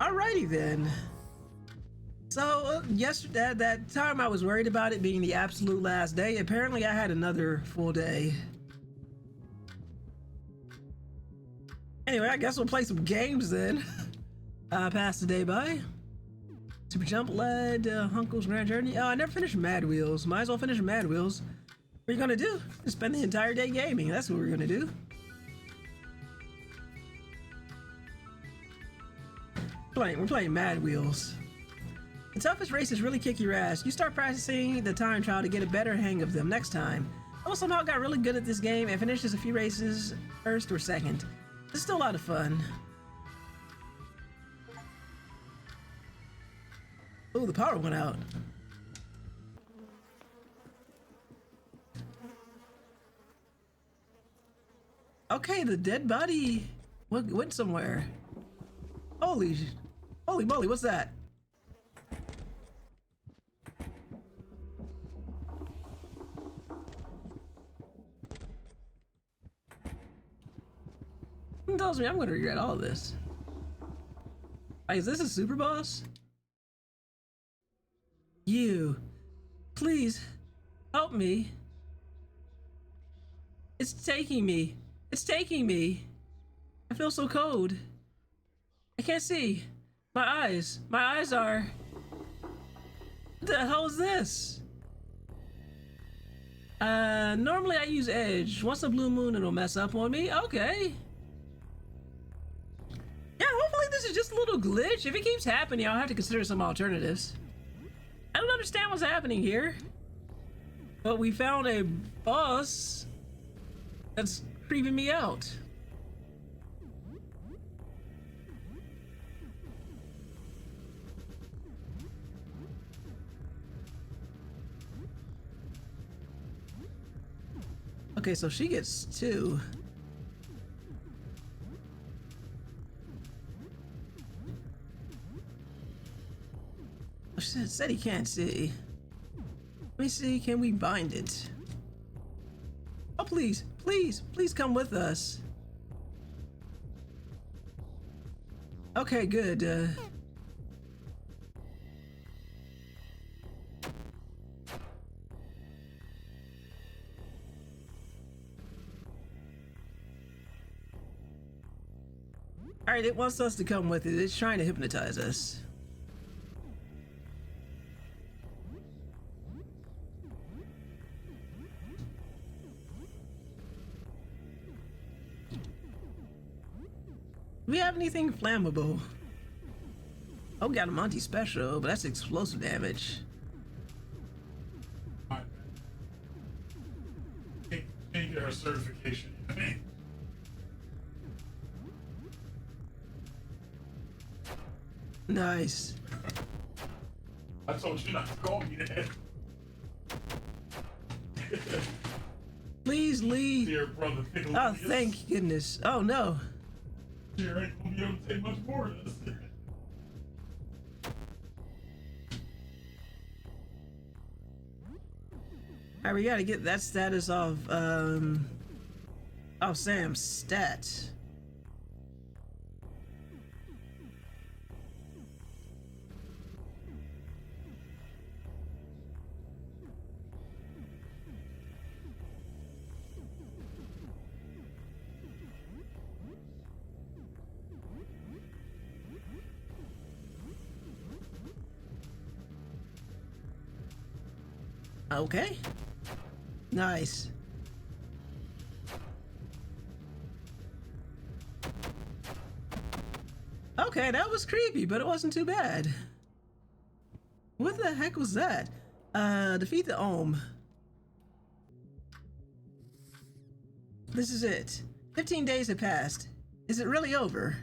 Alrighty then. So yesterday, that time I was worried about it being the absolute last day. Apparently, I had another full day. Anyway, I guess we'll play some games then. Pass the day by. Super Jump led Hunkle's Grand Journey. Oh, I never finished Mad Wheels. Might as well finish Mad Wheels. What are you gonna do? Just spend the entire day gaming. That's what we're gonna do. We're playing Mad Wheels. The toughest races really kick your ass. You start practicing the time trial to get a better hang of them next time. I somehow got really good at this game and finished a few races first or second. It's still a lot of fun. Oh, the power went out. Okay, the dead body went somewhere. Holy moly, what's that? Who tells me I'm gonna regret all of this? Is this a super boss? You, please, help me. It's taking me. It's taking me. I feel so cold. I can't see. My eyes are... What the hell is this? Normally I use Edge. Once a blue moon, it'll mess up on me. Okay. Yeah, hopefully this is just a little glitch. If it keeps happening, I'll have to consider some alternatives. I don't understand what's happening here. But we found a boss that's creeping me out. Okay, so she gets 2. Oh, she said he can't see. Let me see, can we bind it? Oh, please, please, please come with us. Okay, good. Alright, it wants us to come with it. It's trying to hypnotize us. Do we have anything flammable? Oh, we got a Monty special, but that's explosive damage. Can't get her certification. Nice. I told you not to call me that. Please leave. Dear brother, oh, thank goodness. Oh no. Sure ain't gonna be able to take much more of this. Alright, we gotta get that status of Sam's stat. Okay. Nice. Okay, that was creepy, but it wasn't too bad. What the heck was that? Defeat the Ohm. This is it. 15 days have passed. Is it really over?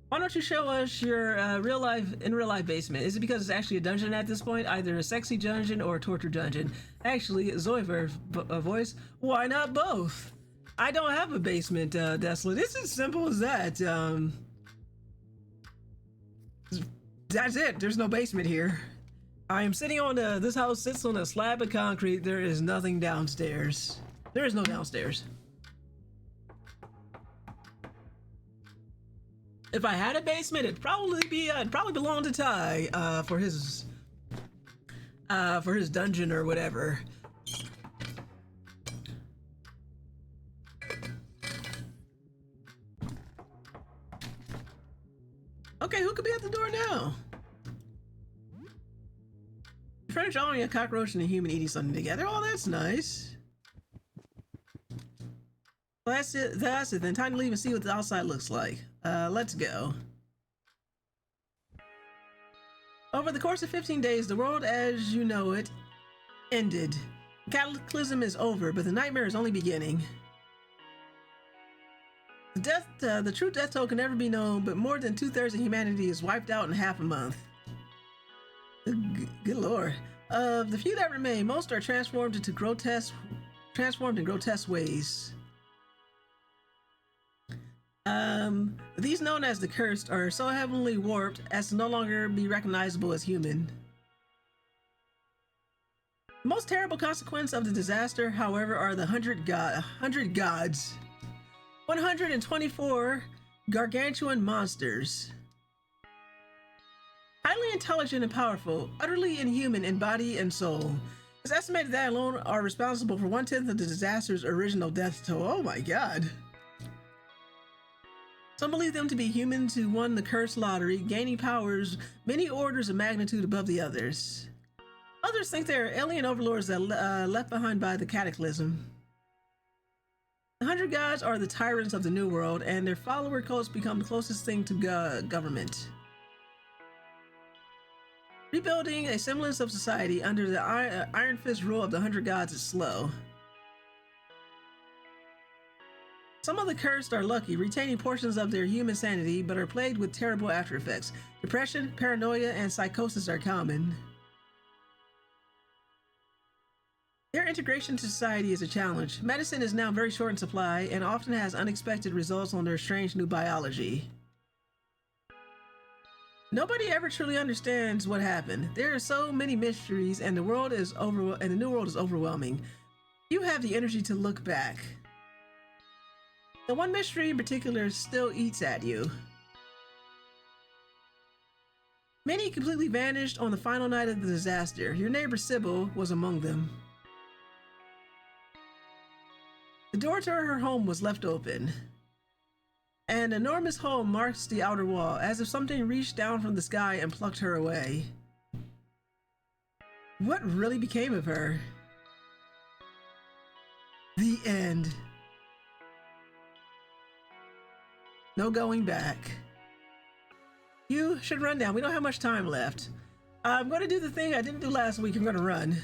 Why don't you show us your in real life basement? Is it because it's actually a dungeon at this point? Either a sexy dungeon or a torture dungeon? Actually, Zoiver's voice, why not both? I don't have a basement, Desolate. It's as simple as that. That's it. There's no basement here. I am sitting on this house sits on a slab of concrete. There is nothing downstairs. There is no downstairs. If I had a basement, it'd probably belong to Ty for his dungeon or whatever. Okay, who could be at the door now? Furniture owning a cockroach and a human eating something together. Oh, that's nice. Well, that's it. That's it. Then time to leave and see what the outside looks like. Let's go. Over the course of 15 days, the world as you know it ended. The cataclysm is over, but the nightmare is only beginning. The true death toll can never be known, but more than 2/3 of humanity is wiped out in half a month. Good lord. Of the few that remain, most are transformed in grotesque ways. These known as the cursed are so heavily warped as to no longer be recognizable as human. The most terrible consequence of the disaster, however, are the 100 gods. 124 gargantuan monsters. Highly intelligent and powerful, utterly inhuman in body and soul. It's estimated that alone are responsible for 1/10 of the disaster's original death toll. Oh my god. Some believe them to be humans who won the cursed lottery, gaining powers many orders of magnitude above the others. Others think they are alien overlords that left behind by the cataclysm. The 100 gods are the tyrants of the New World, and their follower cults become the closest thing to government. Rebuilding a semblance of society under the Iron Fist rule of the 100 gods is slow. Some of the cursed are lucky, retaining portions of their human sanity, but are plagued with terrible after effects. Depression, paranoia, and psychosis are common. Their integration to society is a challenge. Medicine is now very short in supply and often has unexpected results on their strange new biology. Nobody ever truly understands what happened. There are so many mysteries, and the new world is overwhelming. You have the energy to look back. The one mystery in particular still eats at you. Many completely vanished on the final night of the disaster. Your neighbor Sybil was among them. The door to her home was left open. An enormous hole marks the outer wall, as if something reached down from the sky and plucked her away. What really became of her? The end. No going back. You should run down. We don't have much time left. I'm going to do the thing I didn't do last week. I'm going to run.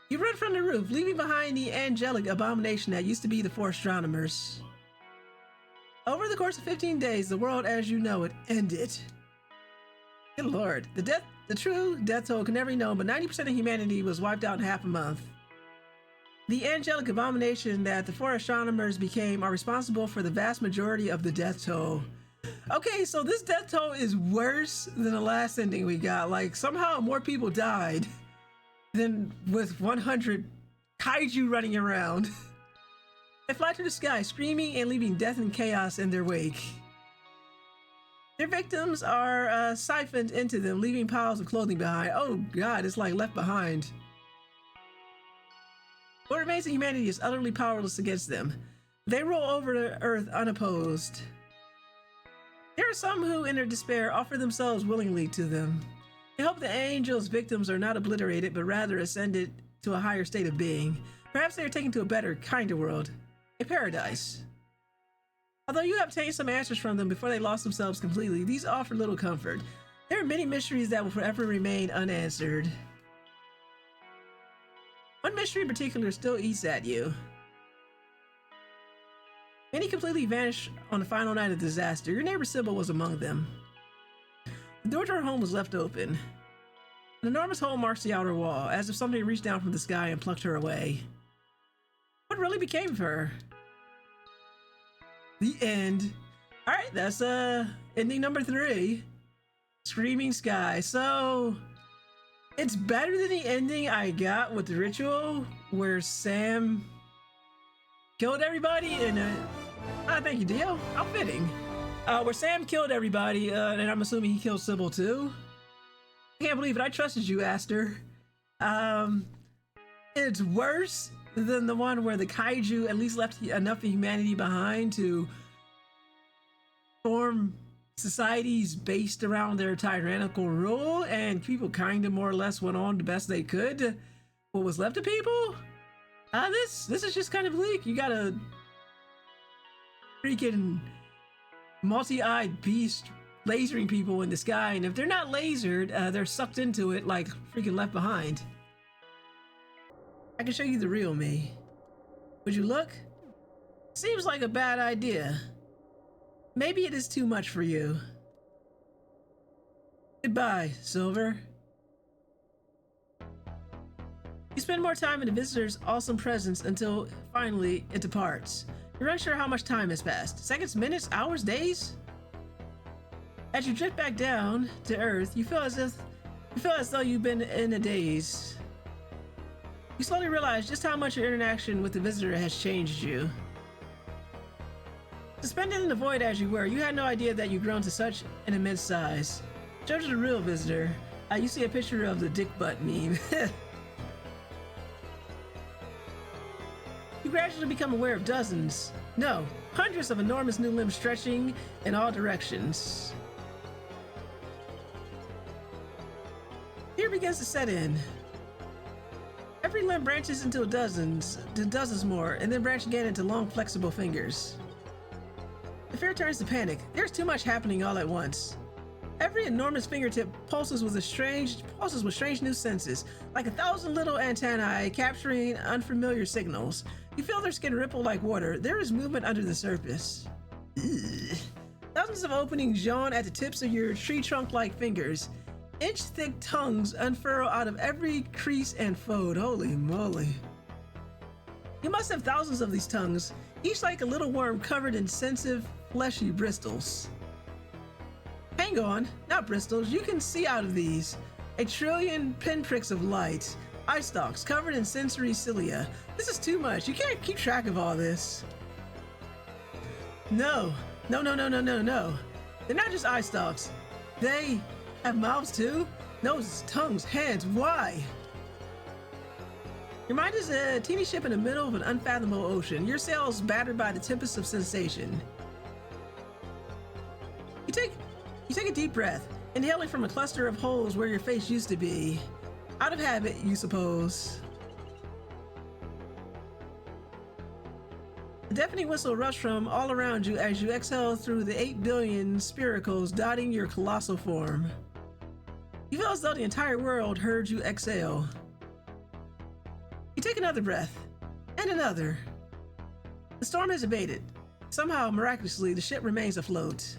You run from the roof, leaving behind the angelic abomination that used to be the four astronomers. Over the course of 15 days, the world as you know it ended. Good lord. The true death toll can never be known, but 90% of humanity was wiped out in half a month. The angelic abomination that the four astronomers became are responsible for the vast majority of the death toll. Okay, so this death toll is worse than the last ending we got. Like, somehow more people died than with 100 kaiju running around. They fly to the sky, screaming and leaving death and chaos in their wake. Their victims are siphoned into them, leaving piles of clothing behind. Oh god, it's like Left Behind. What remains of humanity is utterly powerless against them. They roll over the earth unopposed. There are some who, in their despair, offer themselves willingly to them. They hope the angels' victims are not obliterated, but rather ascended to a higher state of being. Perhaps they are taken to a better, kinder world. A paradise. Although you have obtained some answers from them before they lost themselves completely, these offer little comfort. There are many mysteries that will forever remain unanswered. One mystery in particular still eats at you. Many completely vanished on the final night of the disaster. Your neighbor Sybil was among them. The door to her home was left open. An enormous hole marks the outer wall, as if something reached down from the sky and plucked her away. What really became of her? The end. Alright, that's ending number 3. Screaming Sky. So It's better than the ending I got with the ritual where Sam killed everybody and thank you, Dio. How fitting. Where Sam killed everybody, and I'm assuming he killed Sybil too. I can't believe it. I trusted you, Aster. It's worse than the one where the kaiju at least left enough of humanity behind to form societies based around their tyrannical rule, and people kind of more or less went on the best they could. What was left of people? This is just kind of bleak. You got a freaking multi-eyed beast lasering people in the sky, and if they're not lasered, they're sucked into it like freaking Left Behind. I can show you the real me. Would you look? Seems like a bad idea. Maybe it is too much for you. Goodbye, Silver. You spend more time in the visitor's awesome presence until finally it departs. You're unsure how much time has passed. Seconds, minutes, hours, days? As you drift back down to Earth, you feel as though you've been in a daze. You slowly realize just how much your interaction with the visitor has changed you. Suspended in the void as you were, you had no idea that you'd grown to such an immense size. Show to the real visitor. You see a picture of the dick butt meme. You gradually become aware of dozens, no, hundreds of enormous new limbs stretching in all directions. Fear begins to set in. Every limb branches into dozens more, and then branch again into long, flexible fingers. The fear turns to panic. There's too much happening all at once. Every enormous fingertip pulses with strange new senses, like 1,000 little antennae capturing unfamiliar signals. You feel their skin ripple like water. There is movement under the surface. Ugh. Thousands of openings yawn at the tips of your tree trunk-like fingers. Inch-thick tongues unfurl out of every crease and fold. Holy moly. You must have thousands of these tongues, each like a little worm covered in sensitive, fleshy bristles. Hang on, not bristles, you can see out of these. A trillion pinpricks of light. Eye stalks covered in sensory cilia. This is too much. You can't keep track of all this. No. They're not just eye stalks. They have mouths too? Noses, tongues, hands. Why? Your mind is a teeny ship in the middle of an unfathomable ocean. Your sails battered by the tempest of sensation. You take a deep breath, inhaling from a cluster of holes where your face used to be. Out of habit, you suppose. A deafening whistle rushed from all around you as you exhale through the 8 billion spiracles dotting your colossal form. You feel as though the entire world heard you exhale. You take another breath, and another. The storm has abated. Somehow, miraculously, the ship remains afloat.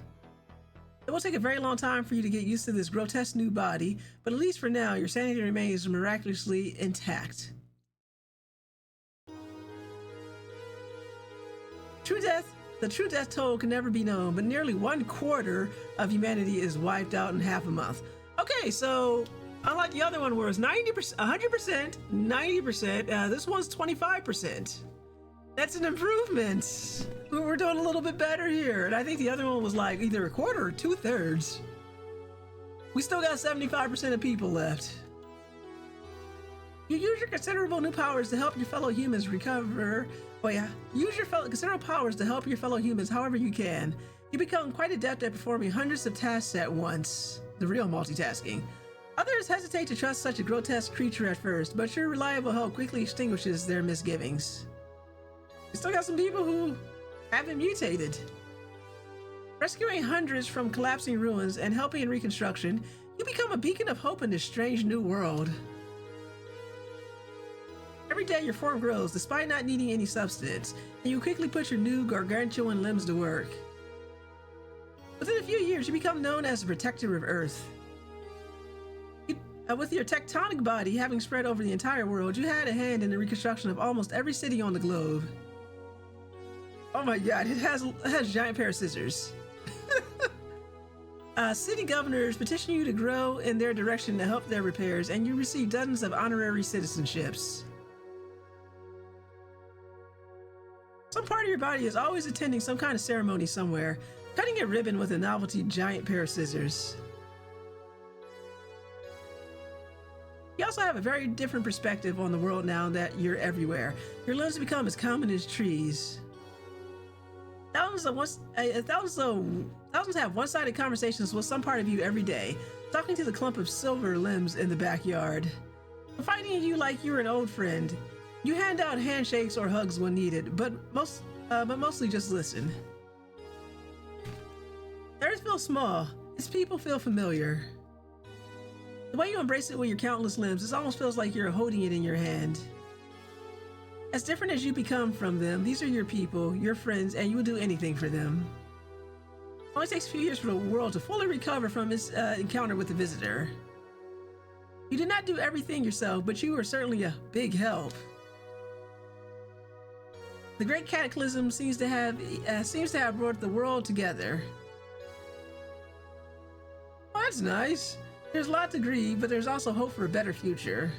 It will take a very long time for you to get used to this grotesque new body, but at least for now, your sanity remains miraculously intact. The true death toll can never be known, but nearly 1/4 of humanity is wiped out in half a month. Okay, so unlike the other one where it was 90%, 100%, 90%, this one's 25%. That's an improvement. We're doing a little bit better here. And I think the other one was like either 1/4 or 2/3. We still got 75% of people left. You use your considerable new powers to help your fellow humans recover. Oh yeah, use your considerable powers to help your fellow humans however you can. You become quite adept at performing hundreds of tasks at once. The real multitasking. Others hesitate to trust such a grotesque creature at first, but your reliable help quickly extinguishes their misgivings. You still got some people who haven't mutated. Rescuing hundreds from collapsing ruins and helping in reconstruction, you become a beacon of hope in this strange new world. Every day your form grows despite not needing any substance, and you quickly put your new gargantuan limbs to work. Within a few years, you become known as the protector of Earth. With your tectonic body having spread over the entire world, you had a hand in the reconstruction of almost every city on the globe. Oh my god, it has a giant pair of scissors. City governors petition you to grow in their direction to help their repairs, and you receive dozens of honorary citizenships. Some part of your body is always attending some kind of ceremony somewhere, cutting a ribbon with a novelty giant pair of scissors. You also have a very different perspective on the world now that you're everywhere. Your limbs become as common as trees. Thousands have one-sided conversations with some part of you every day, talking to the clump of silver limbs in the backyard. Fighting you like you're an old friend. You hand out handshakes or hugs when needed, but mostly just listen. The earth feels small. Its people feel familiar. The way you embrace it with your countless limbs, it almost feels like you're holding it in your hand. As different as you become from them, these are your people, your friends, and you will do anything for them. It only takes a few years for the world to fully recover from its encounter with the visitor. You did not do everything yourself, but you were certainly a big help. The Great Cataclysm seems to have brought the world together. Oh, that's nice. There's a lot to grieve, but there's also hope for a better future.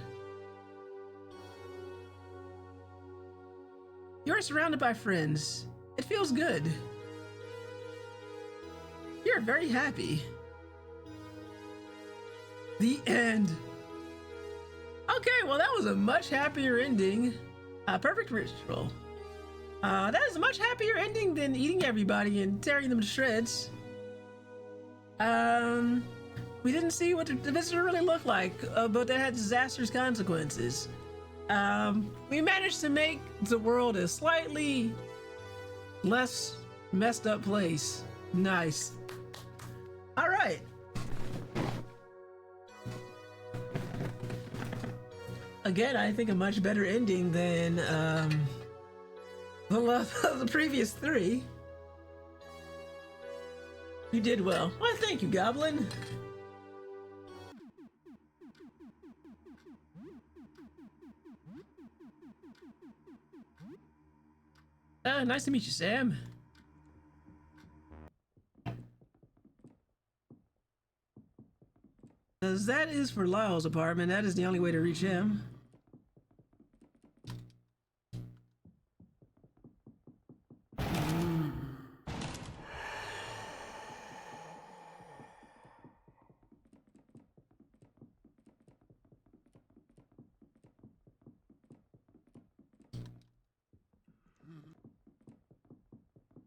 You're surrounded by friends. It feels good. You're very happy. The end. Okay, well, that was a much happier ending. Perfect ritual. That is a much happier ending than eating everybody and tearing them to shreds. We didn't see what the visitor really looked like, but that had disastrous consequences. We managed to make the world a slightly less messed up place. Nice. All right. Again, I think a much better ending than the previous three. You did well. Well, thank you, Goblin. Nice to meet you, Sam. As that is for Lyle's apartment, that is the only way to reach him.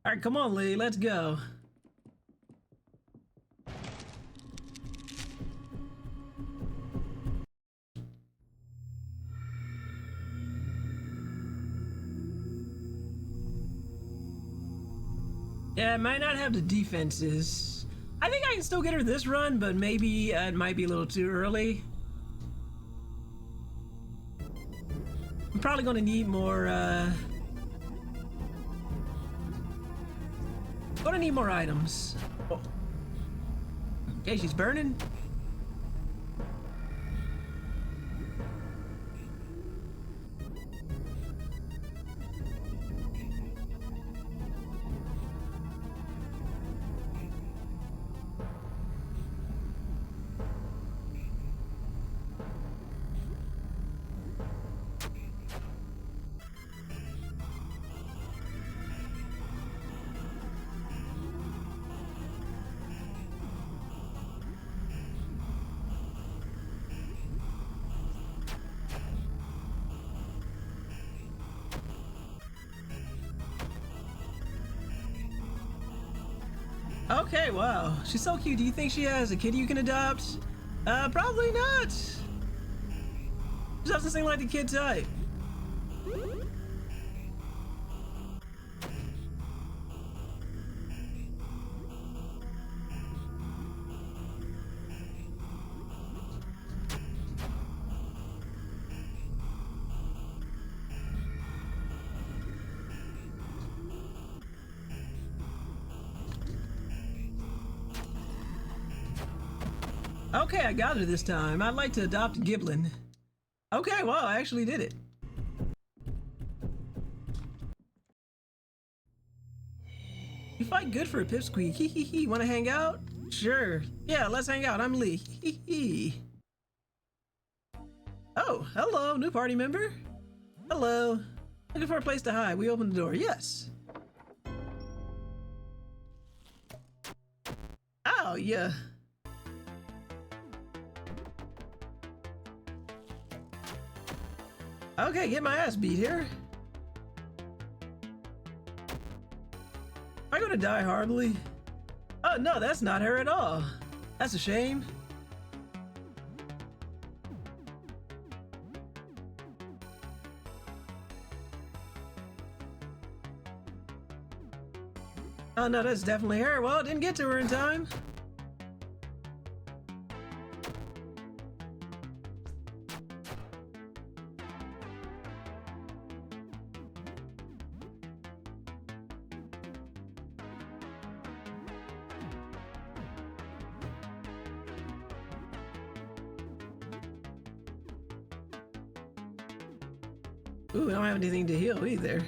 All right, come on, Lee, let's go. Yeah, it might not have the defenses. I think I can still get her this run, but maybe it might be a little too early. I'm probably gonna need more, gonna need more items. Oh. Okay, she's burning. Okay, wow. She's so cute. Do you think she has a kitty you can adopt? Probably not. She doesn't seem like the kid type. Okay, I got her this time. I'd like to adopt Giblin. Okay, wow, I actually did it. You fight good for a pipsqueak. Hee hee hee. Wanna hang out? Sure. Yeah, let's hang out. I'm Lee. Hee hee. Oh, hello, new party member. Hello. Looking for a place to hide. We opened the door. Yes. Oh, yeah. Okay, get my ass beat here. Am I gonna die horribly? Oh, no, that's not her at all. That's a shame. Oh, no, that's definitely her. Well, didn't get to her in time. Ooh, I don't have anything to heal either.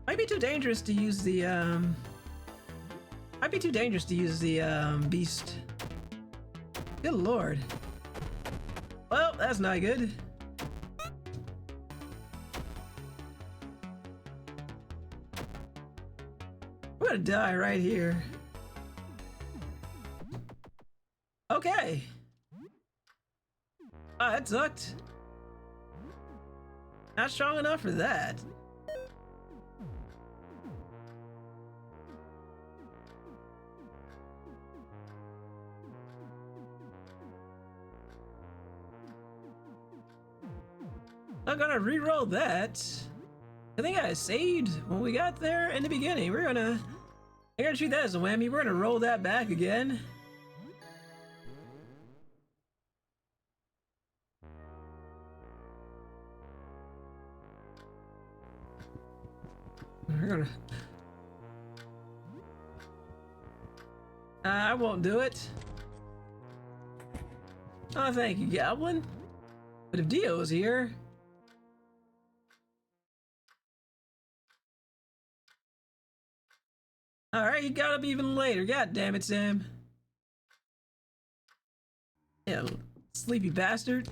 Might be too dangerous to use the, Might be too dangerous to use the, beast. Good lord. Well, that's not good. I'm gonna die right here. Okay. Ah, that sucked. Not strong enough for that. I'm gonna re-roll that. I think I saved when we got there in the beginning. I'm gonna treat that as a whammy. We're gonna roll that back again. We're gonna... I won't do it. Oh, thank you, Goblin. But if Dio's here... Alright, you got up even later. God damn it, Sam. Yeah, sleepy bastard.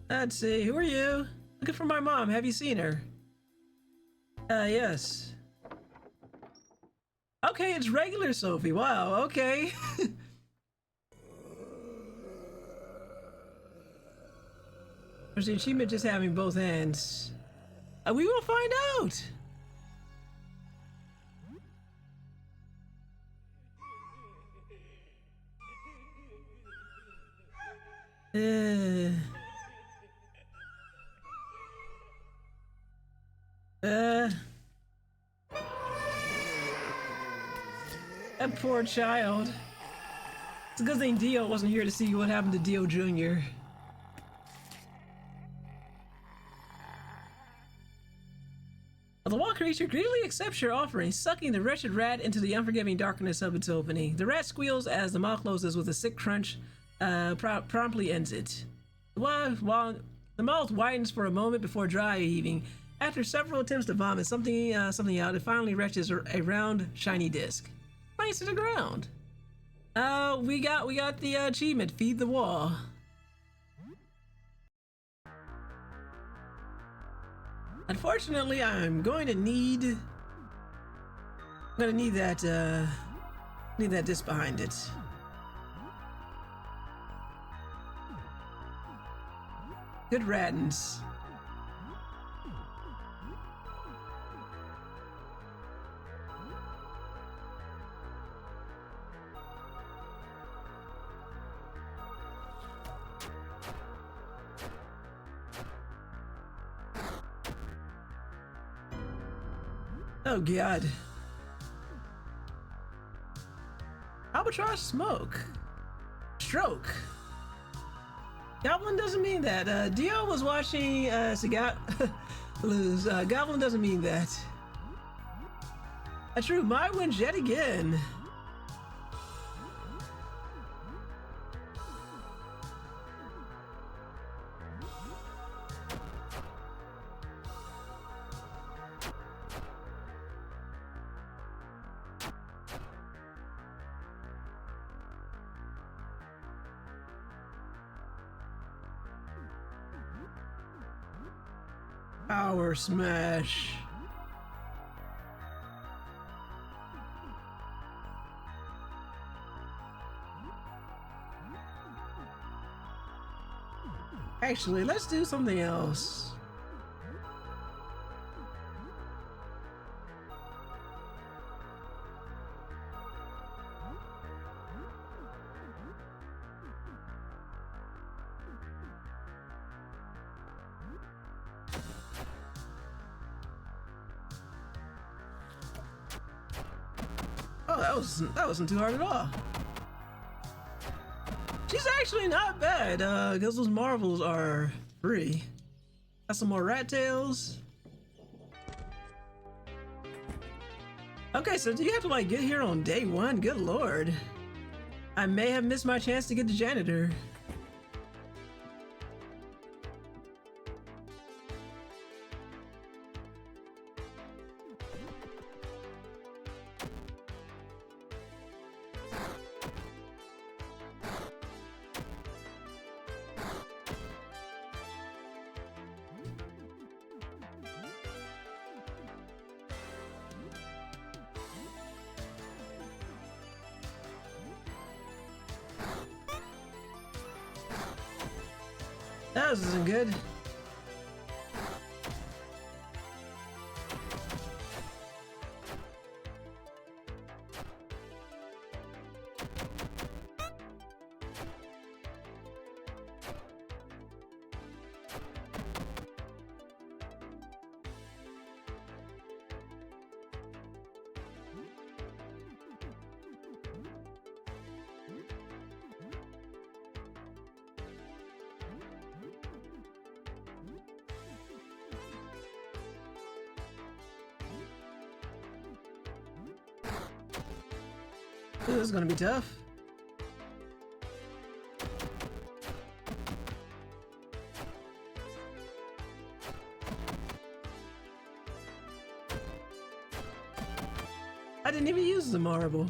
Let's see, who are you? Looking for my mom. Have you seen her? Yes. Okay, it's regular Sophie. Wow, okay. There's the achievement just having both hands. We will find out! That poor child. It's a good thing Dio wasn't here to see what happened to Dio Jr. The wall creature greedily accepts your offering, sucking the wretched rat into the unforgiving darkness of its opening. The rat squeals as the mouth closes with a sick crunch, promptly ends it. While the mouth widens for a moment before dry heaving, after several attempts to vomit something out, it finally reaches a round, shiny disc. Finds to the ground. We got the achievement. Feed the wall. Unfortunately, I'm going to need that disc behind it. Good rattins. Oh god. Albatross smoke. Stroke. Goblin doesn't mean that. Dio was watching lose. Goblin doesn't mean that. True, my wins yet again. Power smash. Actually, let's do something else. Oh, that wasn't too hard at all. She's actually not bad, because those marbles are free. Got some more rat tails. Okay, so do you have to like get here on day one? Good lord. I may have missed my chance to get the janitor. That isn't good. This is gonna be tough. I didn't even use the marble.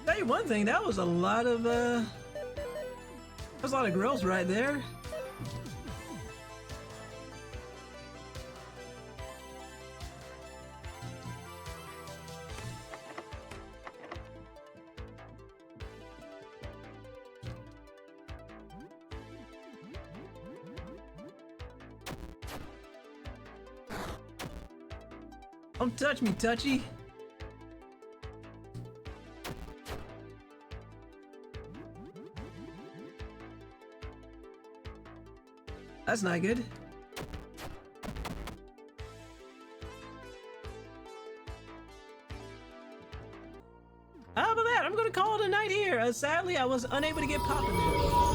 Tell you one thing, that was a lot of growth right there. Don't touch me, touchy. That's not good. How about that? I'm gonna call it a night here. Sadly, I was unable to get popping.